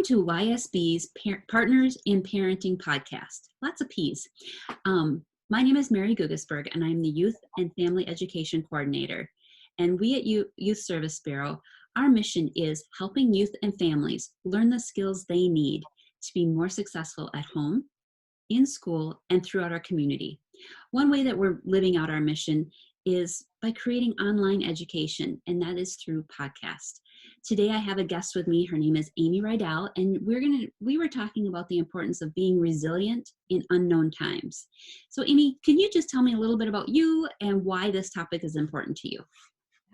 to YSB's Partners in Parenting podcast. Lots of P's. My name is Mary Gugesberg, and I'm the Youth and Family Education Coordinator. And we at Youth Service Bureau, our mission is helping youth and families learn the skills they need to be more successful at home, in school, and throughout our community. One way that we're living out our mission is by creating online education, and that is through podcast. Today I have a guest with me. Her name is Amy Riedel, and we were talking about the importance of being resilient in unknown times. So Amy, can you just tell me a little bit about you and why this topic is important to you?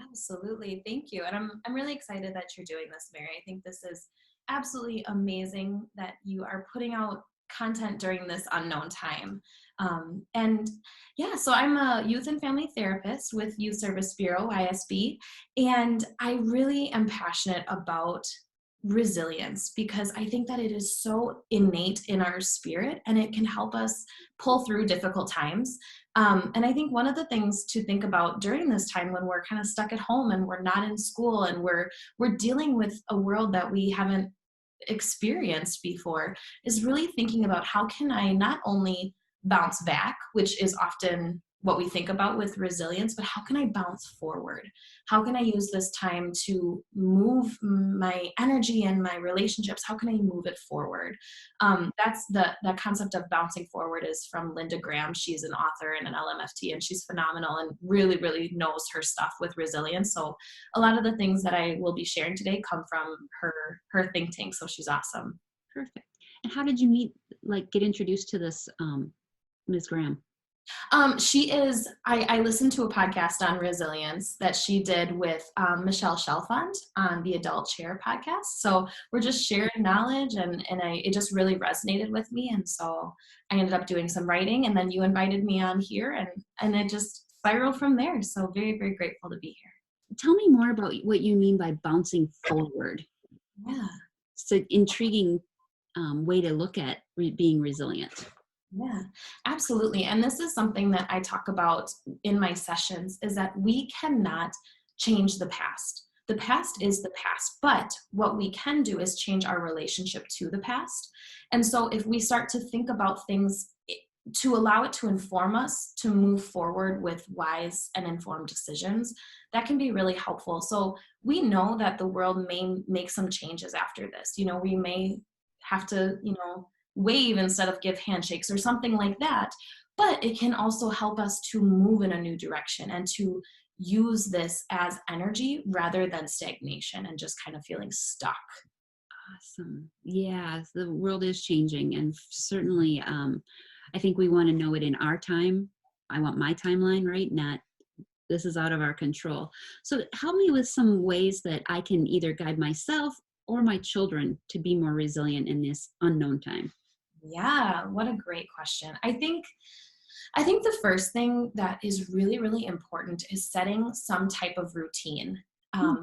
Absolutely. Thank you. And I'm really excited that you're doing this, Mary. I think this is absolutely amazing that you are putting out content during this unknown time. So I'm a youth and family therapist with Youth Service Bureau, YSB, and I really am passionate about resilience because I think that it is so innate in our spirit and it can help us pull through difficult times. And I think one of the things to think about during this time when we're kind of stuck at home and we're not in school and we're dealing with a world that we haven't experienced before is really thinking about how can I not only bounce back, which is often what we think about with resilience, but how can I bounce forward? How can I use this time to move my energy and my relationships? How can I move it forward? That's the concept of bouncing forward is from Linda Graham. She's an author and an LMFT, and she's phenomenal and really, really knows her stuff with resilience. So a lot of the things that I will be sharing today come from her think tank. So she's awesome. Perfect. And how did you get introduced to this, Ms. Graham? I listened to a podcast on resilience that she did with Michelle Chalfant on the Adult Chair podcast. So we're just sharing knowledge and it just really resonated with me. And so I ended up doing some writing, and then you invited me on here and it just spiraled from there. So very, very grateful to be here. Tell me more about what you mean by bouncing forward. Yeah. It's an intriguing way to look at being resilient. Yeah, absolutely. And this is something that I talk about in my sessions is that we cannot change the past. The past is the past, but what we can do is change our relationship to the past. And so if we start to think about things to allow it to inform us to move forward with wise and informed decisions, that can be really helpful. So we know that the world may make some changes after this. We may have to, wave instead of give handshakes or something like that. But it can also help us to move in a new direction and to use this as energy rather than stagnation and just kind of feeling stuck. Awesome. Yeah, the world is changing, and certainly I think we want to know it in our time. I want my timeline, right? Not this is out of our control. So help me with some ways that I can either guide myself or my children to be more resilient in this unknown time. Yeah, what a great question. I think the first thing that is really, really important is setting some type of routine.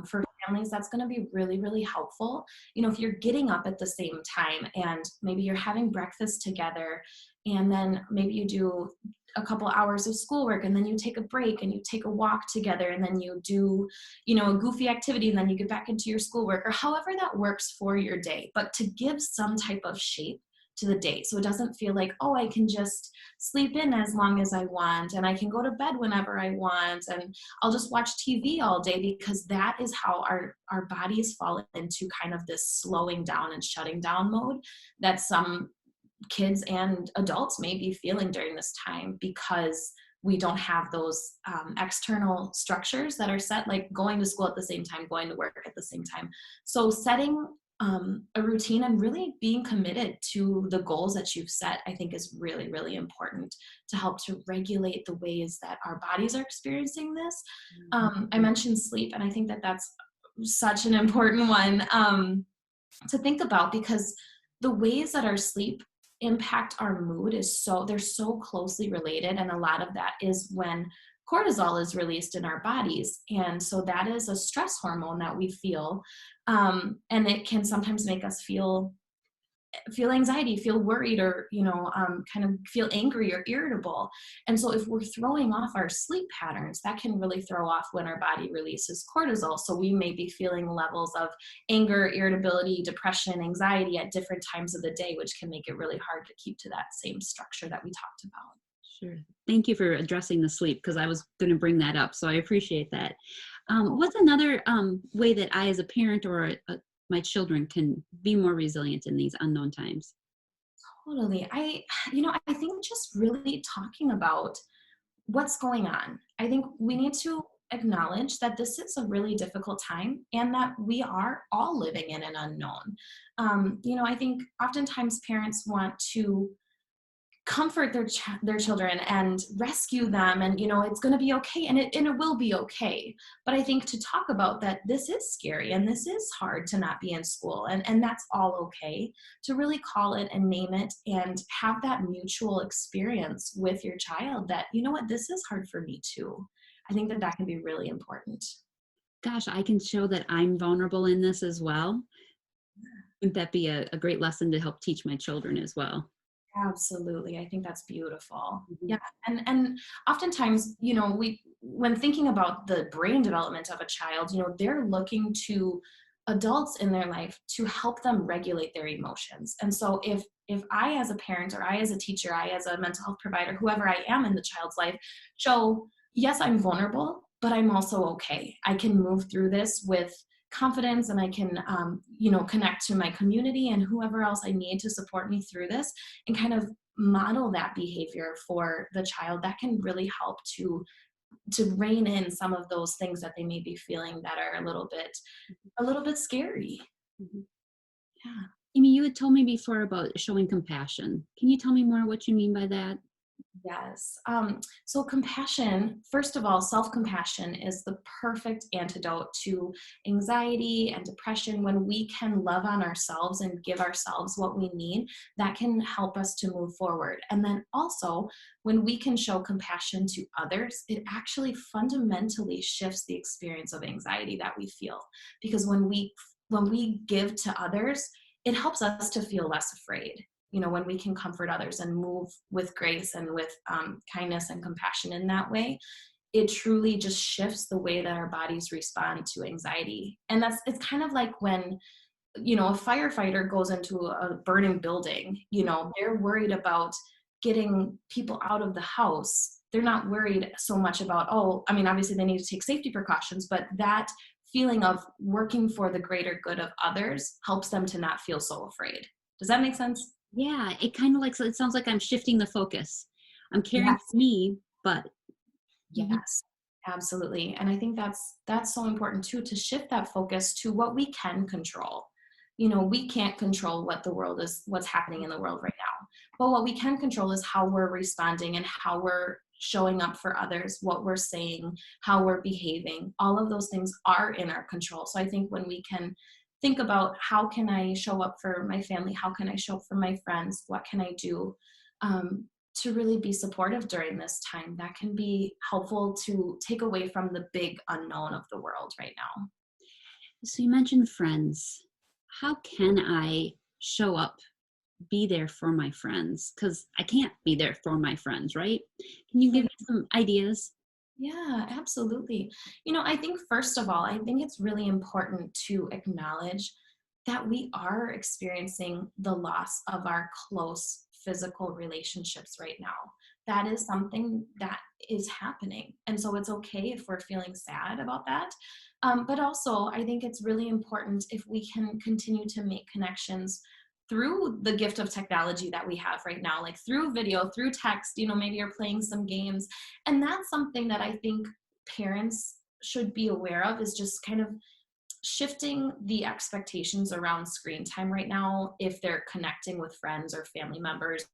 For families, that's going to be really, really helpful. If you're getting up at the same time and maybe you're having breakfast together and then maybe you do a couple hours of schoolwork and then you take a break and you take a walk together and then you do, a goofy activity and then you get back into your schoolwork or however that works for your day, but to give some type of shape to the day. So it doesn't feel like, oh, I can just sleep in as long as I want and I can go to bed whenever I want and I'll just watch TV all day, because that is how our bodies fall into kind of this slowing down and shutting down mode that some kids and adults may be feeling during this time because we don't have those external structures that are set, like going to school at the same time, going to work at the same time. So setting a routine and really being committed to the goals that you've set, I think is really, really important to help to regulate the ways that our bodies are experiencing this. I mentioned sleep, and I think that that's such an important one to think about, because the ways that our sleep impact our mood they're so closely related. And a lot of that is when cortisol is released in our bodies. And so that is a stress hormone that we feel. And it can sometimes make us feel feel anxiety, feel worried, or, kind of feel angry or irritable. And so if we're throwing off our sleep patterns, that can really throw off when our body releases cortisol. So we may be feeling levels of anger, irritability, depression, anxiety at different times of the day, which can make it really hard to keep to that same structure that we talked about. Sure. Thank you for addressing the sleep, because I was going to bring that up. So I appreciate that. What's another way that I, as a parent, or my children, can be more resilient in these unknown times? Totally. I think just really talking about what's going on. I think we need to acknowledge that this is a really difficult time and that we are all living in an unknown. I think oftentimes parents want to comfort their children and rescue them, and it's going to be okay, and it will be okay. But I think to talk about that, this is scary and this is hard to not be in school, and that's all okay, to really call it and name it and have that mutual experience with your child that, what, this is hard for me too. I think that can be really important. Gosh, I can show that I'm vulnerable in this as well. Wouldn't that be a great lesson to help teach my children as well? Absolutely. I think that's beautiful. Mhm. Yeah. And oftentimes, when thinking about the brain development of a child, they're looking to adults in their life to help them regulate their emotions. And so if I, as a parent, or I as a teacher, I as a mental health provider, whoever I am in the child's life, show, yes, I'm vulnerable, but I'm also okay. I can move through this with confidence, and I can, connect to my community and whoever else I need to support me through this, and kind of model that behavior for the child. That can really help to rein in some of those things that they may be feeling that are a little bit scary. Mhm. Yeah. Amy, you had told me before about showing compassion. Can you tell me more what you mean by that? Yes. So compassion, first of all, self-compassion is the perfect antidote to anxiety and depression. When we can love on ourselves and give ourselves what we need, that can help us to move forward. And then also, when we can show compassion to others, it actually fundamentally shifts the experience of anxiety that we feel. Because when we give to others, it helps us to feel less afraid. When we can comfort others and move with grace and with kindness and compassion in that way, it truly just shifts the way that our bodies respond to anxiety. And it's kind of like when, a firefighter goes into a burning building, they're worried about getting people out of the house. They're not worried so much about, obviously they need to take safety precautions, but that feeling of working for the greater good of others helps them to not feel so afraid. Does that make sense? Yeah, it kind of it sounds like I'm shifting the focus. I'm caring Yes. for me, but Mhm. Yes, absolutely. And I think that's so important too, to shift that focus to what we can control. We can't control what's happening in the world right now. But what we can control is how we're responding and how we're showing up for others, what we're saying, how we're behaving. All of those things are in our control. So I think when we can think about, how can I show up for my family? How can I show up for my friends? What can I do? To really be supportive during this time, that can be helpful to take away from the big unknown of the world right now. So you mentioned friends. How can I show up, be there for my friends? Because I can't be there for my friends, right? Can you give me some ideas? Yeah, absolutely. I think first of all, I think it's really important to acknowledge that we are experiencing the loss of our close physical relationships right now. That is something that is happening. And so it's okay if we're feeling sad about that. But also, I think it's really important if we can continue to make connections through the gift of technology that we have right now, like through video, through text, maybe you're playing some games. And that's something that I think parents should be aware of, is just kind of shifting the expectations around screen time right now if they're connecting with friends or family members,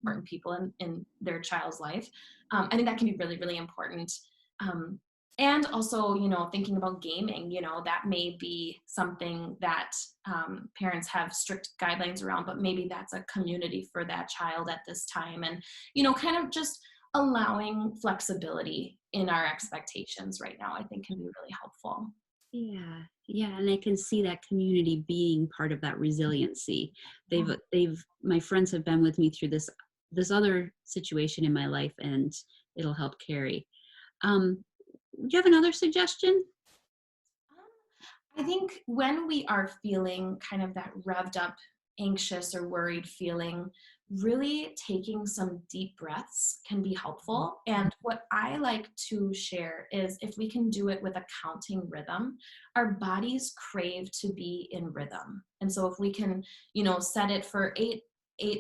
important people in their child's life. I think that can be really, really important. And also, thinking about gaming, that may be something that parents have strict guidelines around, but maybe that's a community for that child at this time. And, kind of just allowing flexibility in our expectations right now, I think can be really helpful. Yeah, and I can see that community being part of that resiliency. My friends have been with me through this other situation in my life, and it'll help carry. Do you have another suggestion? I think when we are feeling kind of that revved up, anxious or worried feeling, really taking some deep breaths can be helpful. And what I like to share is if we can do it with a counting rhythm, our bodies crave to be in rhythm. And so if we can, set it for eight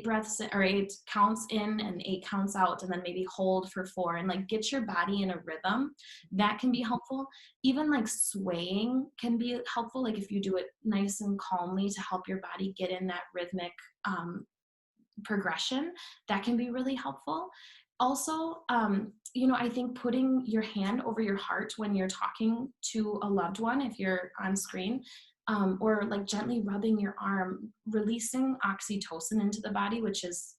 breaths or 8 counts in and 8 counts out, and then maybe hold for 4 and like get your body in a rhythm, that can be helpful. Even like swaying can be helpful, like if you do it nice and calmly to help your body get in that rhythmic progression, that can be really helpful. Also, I think putting your hand over your heart when you're talking to a loved one, if you're on screen, or like gently rubbing your arm, releasing oxytocin into the body, which is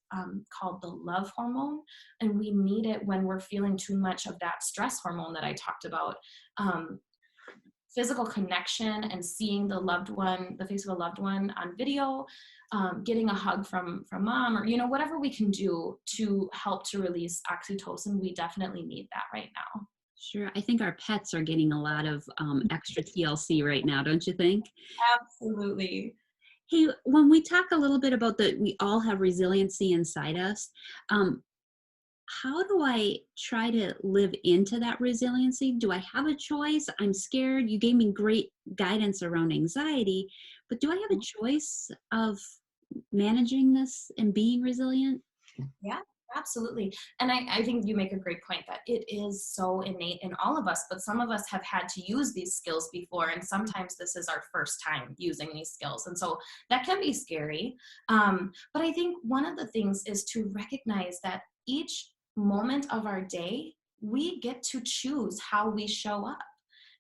called the love hormone. And we need it when we're feeling too much of that stress hormone that I talked about. Physical connection and seeing the face of a loved one on video, getting a hug from mom, or whatever we can do to help to release oxytocin, we definitely need that right now. Sure. I think our pets are getting a lot of extra TLC right now, don't you think? Absolutely. Hey, when we talk a little bit about we all have resiliency inside us, how do I try to live into that resiliency? Do I have a choice? I'm scared. You gave me great guidance around anxiety, but do I have a choice of managing this and being resilient? Yeah, absolutely. And I think you make a great point that it is so innate in all of us, but some of us have had to use these skills before, and sometimes this is our first time using these skills. And so that can be scary. But I think one of the things is to recognize that each moment of our day, we get to choose how we show up.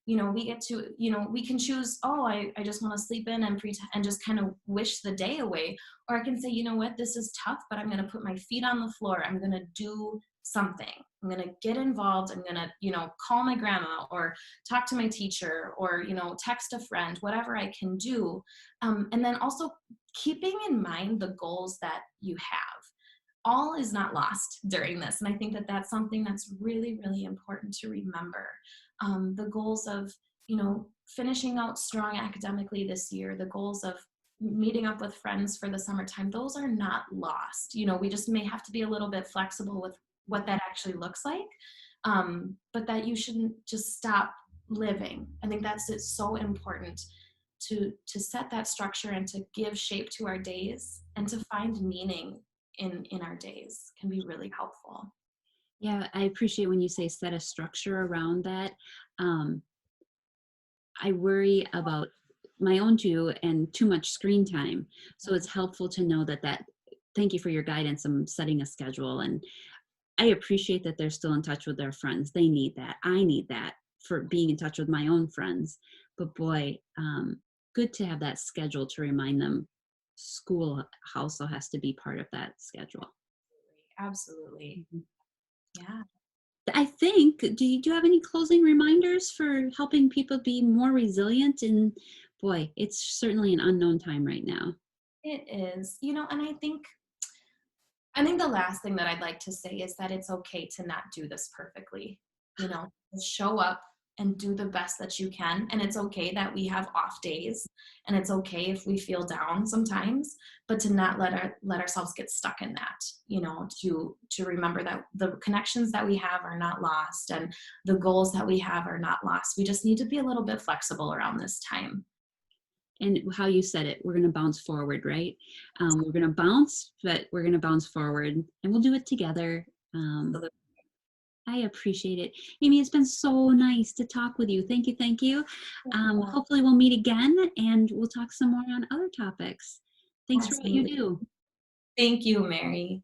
We get to, we can choose, oh, I just want to sleep in and pretend and just kind of wish the day away. Or I can say, you know what, this is tough, but I'm going to put my feet on the floor. I'm going to do something. I'm going to get involved. I'm going to, call my grandma or talk to my teacher or, text a friend, whatever I can do. And then also keeping in mind the goals that you have. All is not lost during this. And I think that that's something that's really, really important to remember. The goals of, finishing out strong academically this year, the goals of meeting up with friends for the summertime, those are not lost. We just may have to be a little bit flexible with what that actually looks like. But that you shouldn't just stop living. I think it's so important to set that structure and to give shape to our days and to find meaning in our days can be really helpful. Yeah, I appreciate when you say set a structure around that. I worry about my own and too much screen time. So it's helpful to know thank you for your guidance. I'm setting a schedule, and I appreciate that they're still in touch with their friends. They need that. I need that for being in touch with my own friends. But boy, good to have that schedule to remind them school also has to be part of that schedule. Absolutely. Mm-hmm. Yeah. I think, do you have any closing reminders for helping people be more resilient? And boy, it's certainly an unknown time right now. It is, and I think the last thing that I'd like to say is that it's okay to not do this perfectly. Show up and do the best that you can. And it's okay that we have off days, and it's okay if we feel down sometimes, but to not let ourselves get stuck in that, to remember that the connections that we have are not lost and the goals that we have are not lost. We just need to be a little bit flexible around this time. And how you said it, we're going to bounce forward, right? We're going to bounce, but we're going to bounce forward, and we'll do it together. I appreciate it. Amy, it's been so nice to talk with you. Thank you. Thank you. Hopefully we'll meet again, and we'll talk some more on other topics. Thanks for what you do. Thank you, Mary.